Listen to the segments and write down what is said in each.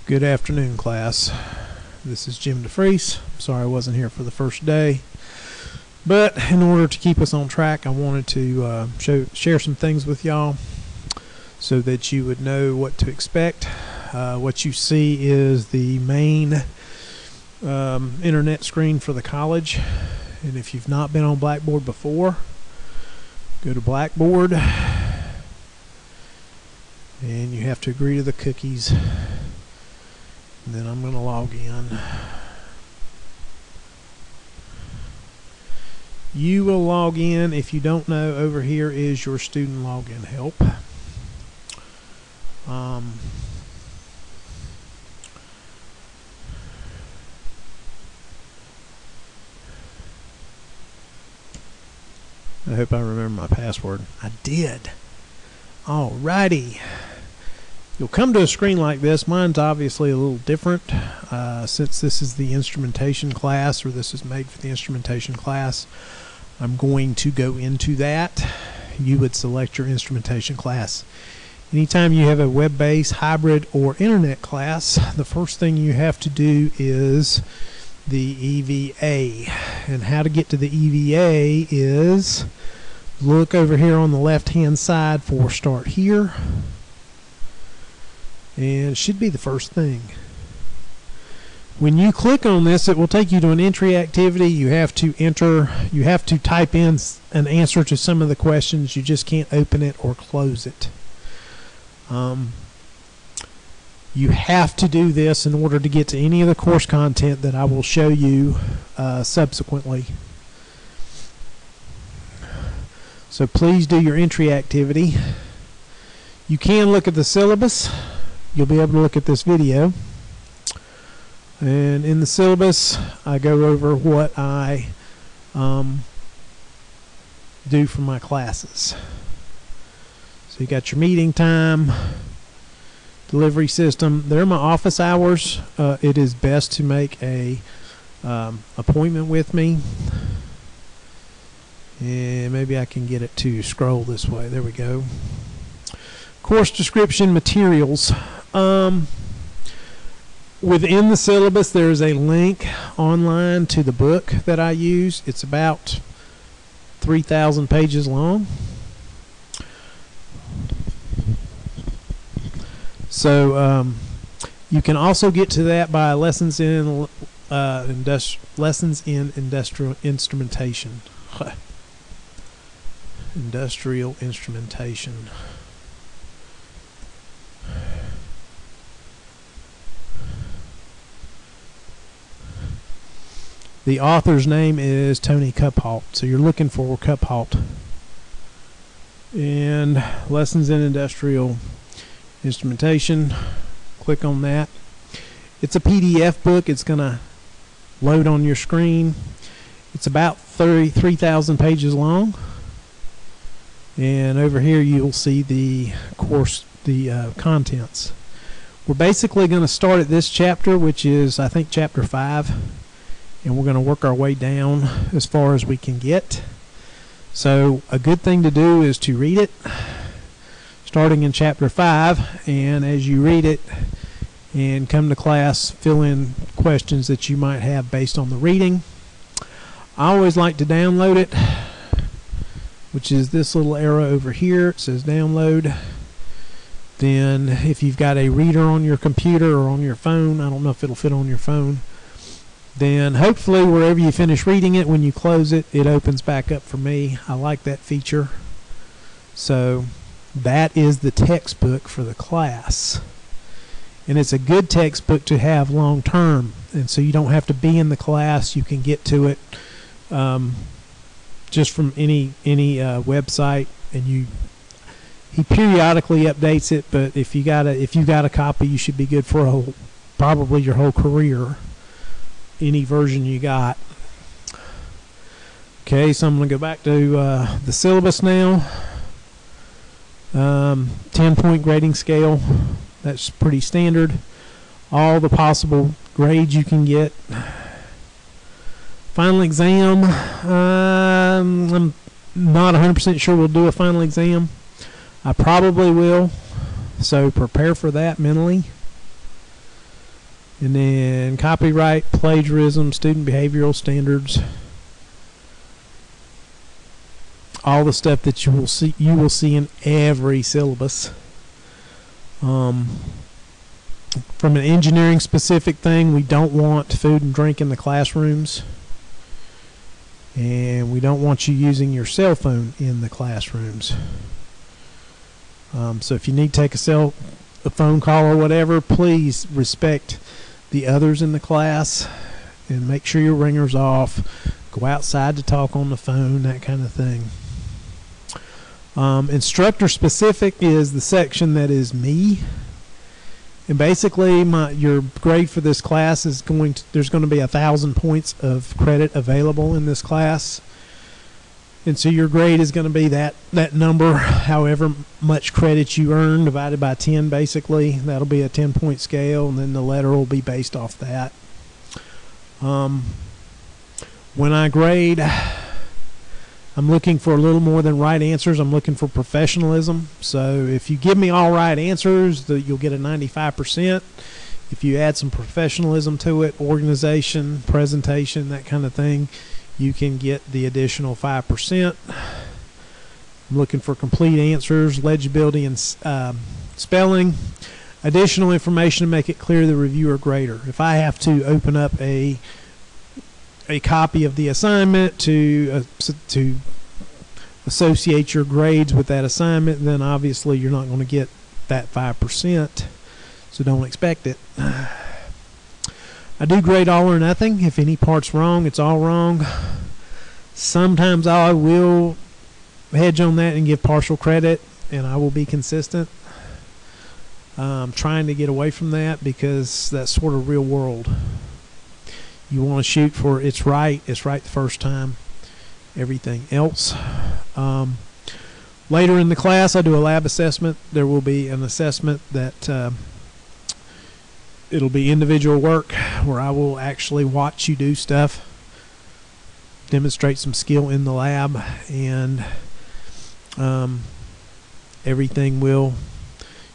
Good afternoon, class. This is Jim DeFreeze. Sorry I wasn't here for the first day, but in order to keep us on track, I wanted to share some things with y'all so that you would know what to expect. What you see is the main internet screen for the college, and if you've not been on Blackboard before, go to Blackboard and you have to agree to the cookies. And then I'm going to log in. You will log in. If you don't know, over here is your student login help. I hope I remember my password. I did. Alrighty. You'll come to a screen like this. Mine's obviously a little different since this is the instrumentation class, or this is made for the instrumentation class. I'm going to go into that. You would select your instrumentation class. Anytime you have a web-based, hybrid, or internet class, the first thing you have to do is the EVA. And how to get to the EVA is look over here on the left-hand side for Start Here. And it should be the first thing. When you click on this, it will take you to an entry activity. You have to type in an answer to some of the questions. You just can't open it or close it. You have to do this in order to get to any of the course content that I will show you subsequently. So please do your entry activity. You can look at the syllabus. You'll be able to look at this video, and in the syllabus I go over what I do for my classes. So you got your meeting time, delivery system. They're my office hours. It is best to make a appointment with me, and maybe I can get it to scroll this way. There we go. Course description materials. Within the syllabus there is a link online to the book that I use. It's about 3,000 pages long. So you can also get to that by lessons in industrial instrumentation. Industrial instrumentation. The author's name is Tony Kupholt, so you're looking for Kupholt. And Lessons in Industrial Instrumentation, click on that. It's a PDF book. It's going to load on your screen. It's about 33,000 pages long. And over here you'll see the course, the contents. We're basically going to start at this chapter, which is, I think, chapter 5. And we're going to work our way down as far as we can get. So a good thing to do is to read it, starting in chapter 5, and as you read it and come to class, fill in questions that you might have based on the reading. I always like to download it, which is this little arrow over here. It says download. Then if you've got a reader on your computer or on your phone, I don't know if it'll fit on your phone, then hopefully wherever you finish reading it, when you close it, it opens back up for me. I like that feature. So that is the textbook for the class. And it's a good textbook to have long term. And so you don't have to be in the class. You can get to it just from any website. And he periodically updates it, but if you got a copy, you should be good for probably your whole career. Any version you got. Okay, so I'm going to go back to the syllabus now. 10-point grading scale. That's pretty standard. All the possible grades you can get. Final exam. I'm not 100% sure we'll do a final exam. I probably will. So prepare for that mentally. And then copyright, plagiarism, student behavioral standards, all the stuff that you will see in every syllabus. From an engineering specific thing, we don't want food and drink in the classrooms, and we don't want you using your cell phone in the classrooms. So if you need to take a phone call or whatever, please respect the others in the class and make sure your ringer's off. Go outside to talk on the phone, that kind of thing. Instructor specific is the section that is me, and basically your grade for this class is there's going to be 1,000 points of credit available in this class, and so your grade is going to be that number, however much credit you earn, divided by 10. Basically that'll be a 10-point scale, and then the letter will be based off that. When I grade, I'm looking for a little more than right answers. I'm looking for professionalism. So if you give me all right answers, you'll get a 95%. If you add some professionalism to it, organization, presentation, that kind of thing, you can get the additional 5%. I'm looking for complete answers, legibility, and spelling. Additional information to make it clear to the reviewer grader. If I have to open up a copy of the assignment to associate your grades with that assignment, then obviously you're not going to get that 5%, so don't expect it. I do grade all or nothing. If any part's wrong, it's all wrong. Sometimes I will hedge on that and give partial credit, and I will be consistent. Trying to get away from that because that's sort of real world. You want to shoot for it's right the first time, everything else. Later in the class, I do a lab assessment. There will be an assessment that it'll be individual work where I will actually watch you do stuff, demonstrate some skill in the lab, and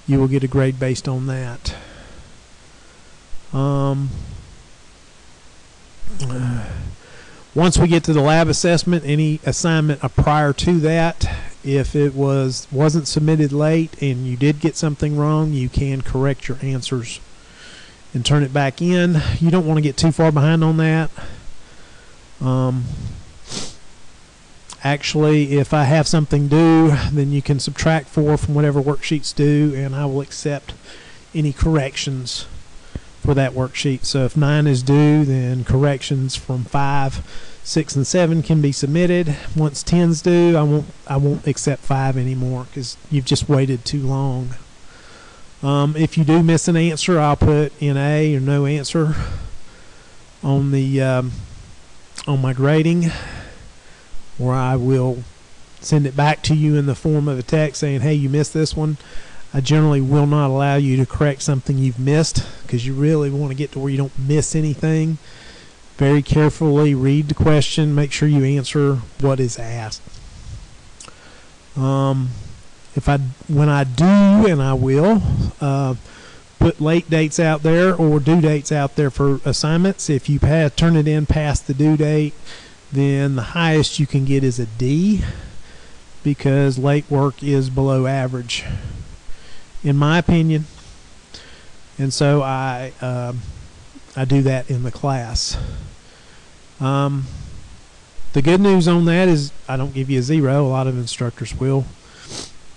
you will get a grade based on that. Once we get to the lab assessment, any assignment prior to that, if it wasn't submitted late and you did get something wrong, you can correct your answers and turn it back in. You don't want to get too far behind on that. Actually, if I have something due, then you can subtract 4 from whatever worksheet's due, and I will accept any corrections for that worksheet. So if 9 is due, then corrections from 5, 6, and 7 can be submitted. Once 10's due, I won't accept 5 anymore because you've just waited too long. If you do miss an answer, I'll put NA or no answer on the on my grading, or I will send it back to you in the form of a text saying, hey, you missed this one. I generally will not allow you to correct something you've missed because you really want to get to where you don't miss anything. Very carefully read the question, make sure you answer what is asked. When I do, and I will, put late dates out there or due dates out there for assignments. If you turn it in past the due date, then the highest you can get is a D, because late work is below average, in my opinion. And so I do that in the class. The good news on that is I don't give you a 0. A lot of instructors will,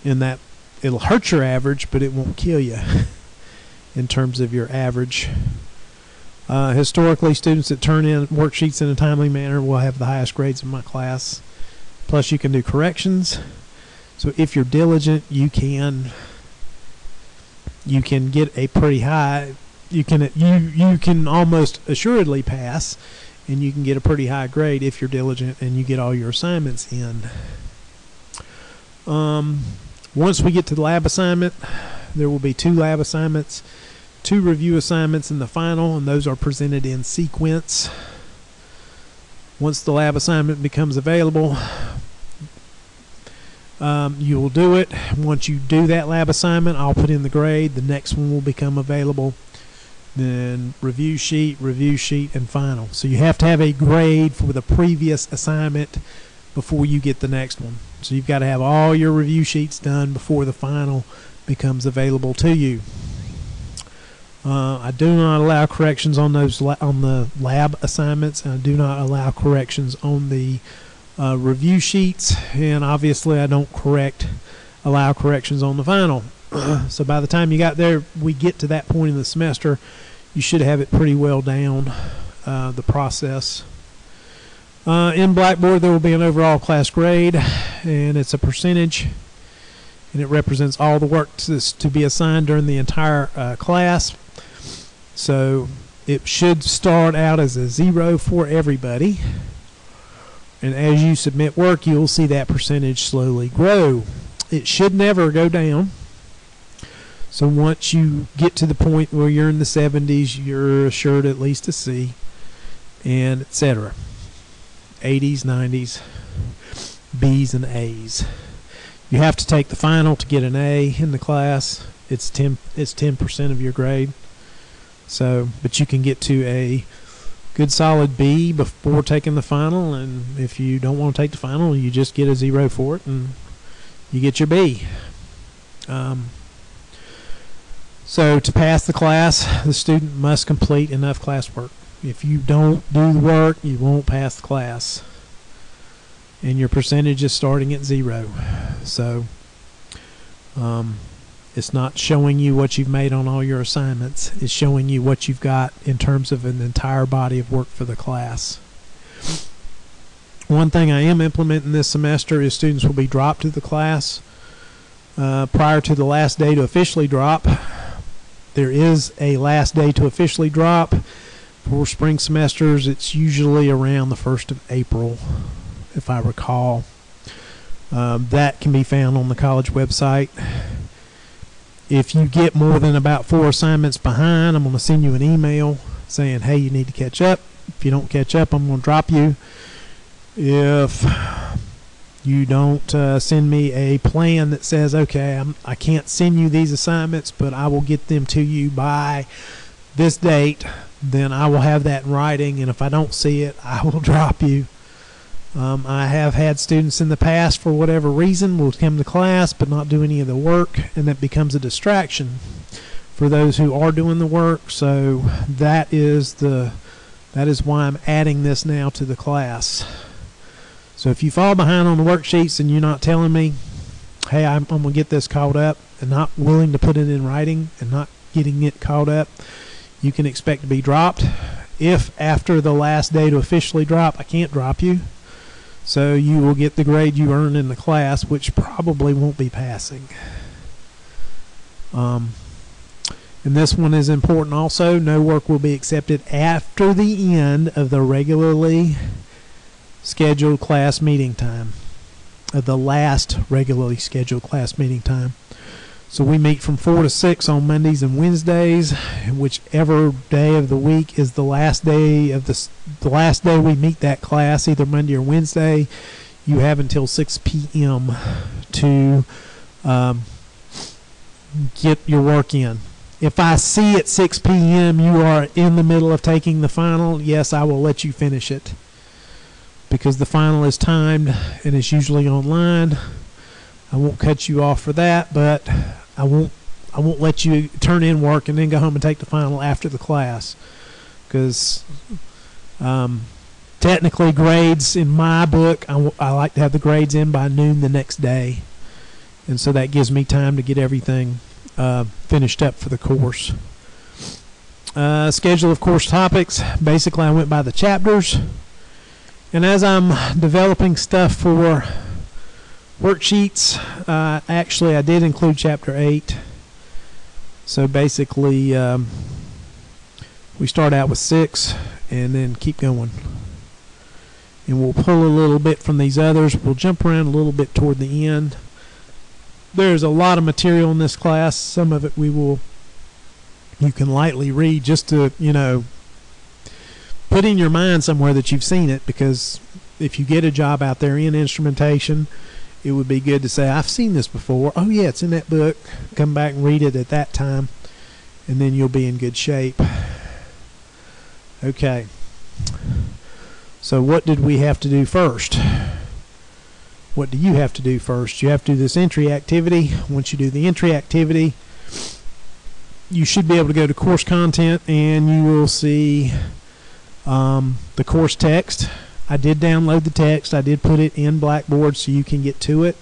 in that it'll hurt your average, but it won't kill you in terms of your average. Historically, students that turn in worksheets in a timely manner will have the highest grades in my class. Plus, you can do corrections. So if you're diligent, you can get a pretty high. You can almost assuredly pass, and you can get a pretty high grade if you're diligent and you get all your assignments in. Once we get to the lab assignment, there will be 2 lab assignments, 2 review assignments in the final, and those are presented in sequence. Once the lab assignment becomes available, you will do it. Once you do that lab assignment, I'll put in the grade. The next one will become available then review sheet, and final. So you have to have a grade for the previous assignment before you get the next one. So you've got to have all your review sheets done before the final becomes available to you. I do not allow corrections on those on the lab assignments, and I do not allow corrections on the review sheets, and obviously I don't allow corrections on the final. So by the time we get to that point in the semester, you should have it pretty well down, the process. In Blackboard, there will be an overall class grade, and it's a percentage, and it represents all the work to be assigned during the entire class. So it should start out as a 0 for everybody, and as you submit work, you'll see that percentage slowly grow. It should never go down. So once you get to the point where you're in the 70s, you're assured at least a C, and etc. 80s, 90s, B's, and A's. You have to take the final to get an A in the class. It's 10% of your grade. So, but you can get to a good solid B before taking the final, and if you don't want to take the final, you just get a 0 for it, and you get your B. So to pass the class, the student must complete enough classwork. If you don't do the work, you won't pass the class. And your percentage is starting at 0. So it's not showing you what you've made on all your assignments. It's showing you what you've got in terms of an entire body of work for the class. One thing I am implementing this semester is students will be dropped to the class prior to the last day to officially drop. There is a last day to officially drop. For spring semesters, it's usually around the 1st of April, if I recall. That can be found on the college website. If you get more than about 4 assignments behind, I'm going to send you an email saying, hey, you need to catch up. If you don't catch up, I'm going to drop you. If you don't send me a plan that says, okay, I can't send you these assignments, but I will get them to you by this date, then I will have that in writing, and if I don't see it, I will drop you. I have had students in the past, for whatever reason, will come to class but not do any of the work, and that becomes a distraction for those who are doing the work. So that is why I'm adding this now to the class. So if you fall behind on the worksheets and you're not telling me, hey, I'm going to get this caught up, and not willing to put it in writing and not getting it caught up, you can expect to be dropped. If after the last day to officially drop, I can't drop you. So you will get the grade you earned in the class, which probably won't be passing. And this one is important also. No work will be accepted after the end of the regularly scheduled class meeting time, the last regularly scheduled class meeting time. So we meet from 4 to 6 on Mondays and Wednesdays. Whichever day of the week is the last day of the last day we meet that class, either Monday or Wednesday, you have until 6 p.m. to get your work in. If I see at 6 p.m. you are in the middle of taking the final, yes, I will let you finish it, because the final is timed and it's usually online. I won't cut you off for that, but I won't let you turn in work and then go home and take the final after the class, because technically grades in my book, I like to have the grades in by noon the next day, and so that gives me time to get everything finished up for the course. Schedule of course topics. Basically I went by the chapters, and as I'm developing stuff for worksheets, actually I did include chapter 8. So basically we start out with 6 and then keep going, and we'll pull a little bit from these others. We'll jump around a little bit toward the end. There's a lot of material in this class. Some of it you can lightly read just to, put in your mind somewhere that you've seen it, because if you get a job out there in instrumentation, it would be good to say, I've seen this before. Oh yeah, it's in that book. Come back and read it at that time, and then you'll be in good shape. Okay. So what did we have to do first? What do you have to do first? You have to do this entry activity. Once you do the entry activity, you should be able to go to course content and you will see the course text. I did download the text. I did put it in Blackboard so you can get to it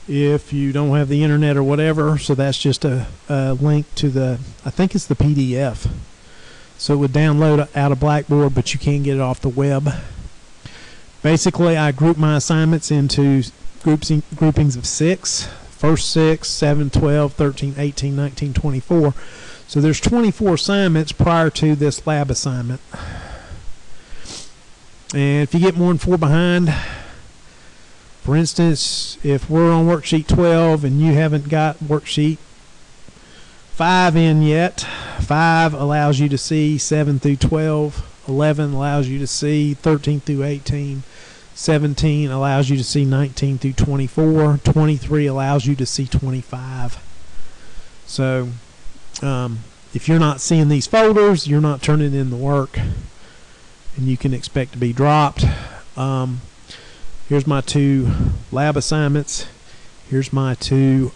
if you don't have the internet or whatever. So that's just a link to the, I think it's the PDF. So it would download out of Blackboard, but you can get it off the web. Basically, I group my assignments into groupings of 6. First 6, 7, 12, 13, 18, 19, 24. So there's 24 assignments prior to this lab assignment. And if you get more than 4 behind, for instance, if we're on worksheet 12 and you haven't got worksheet 5 in yet, 5 allows you to see 7 through 12, 11 allows you to see 13 through 18, 17 allows you to see 19 through 24, 23 allows you to see 25. So if you're not seeing these folders, you're not turning in the work, and you can expect to be dropped. Here's my 2 lab assignments. Here's my 2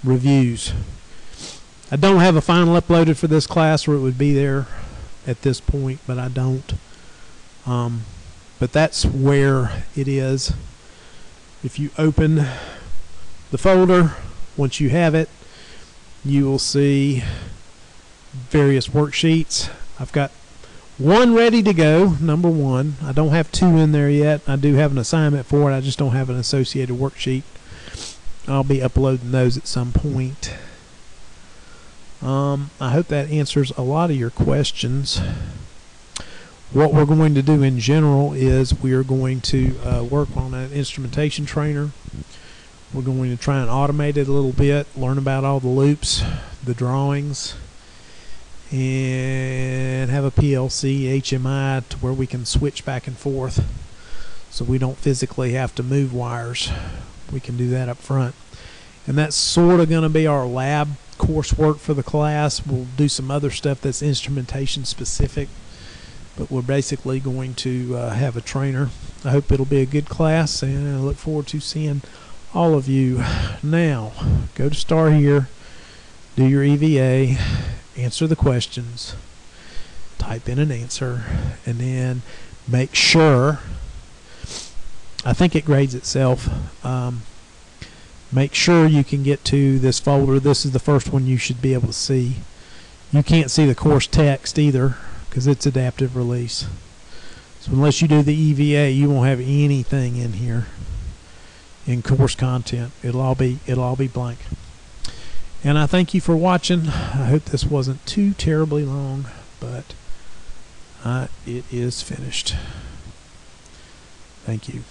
reviews. I don't have a final uploaded for this class, or it would be there at this point, but I don't. But that's where it is. If you open the folder, once you have it, you will see various worksheets. I've got 1 ready to go, number 1. I don't have 2 in there yet. I do have an assignment for it. I just don't have an associated worksheet. I'll be uploading those at some point. I hope that answers a lot of your questions. What we're going to do in general is we are going to work on an instrumentation trainer. We're going to try and automate it a little bit, learn about all the loops, the drawings, and have a PLC HMI to where we can switch back and forth so we don't physically have to move wires. We can do that up front. And that's sort of going to be our lab coursework for the class. We'll do some other stuff that's instrumentation specific, but we're basically going to have a trainer. I hope it'll be a good class, and I look forward to seeing all of you. Now, go to Star here, do your EVA, answer the questions, type in an answer, and then make sure, I think it grades itself, make sure you can get to this folder. This is the first one you should be able to see. You can't see the course text either because it's adaptive release. So unless you do the EVA, you won't have anything in here in course content. It'll all be blank. And I thank you for watching. I hope this wasn't too terribly long, but it is finished. Thank you.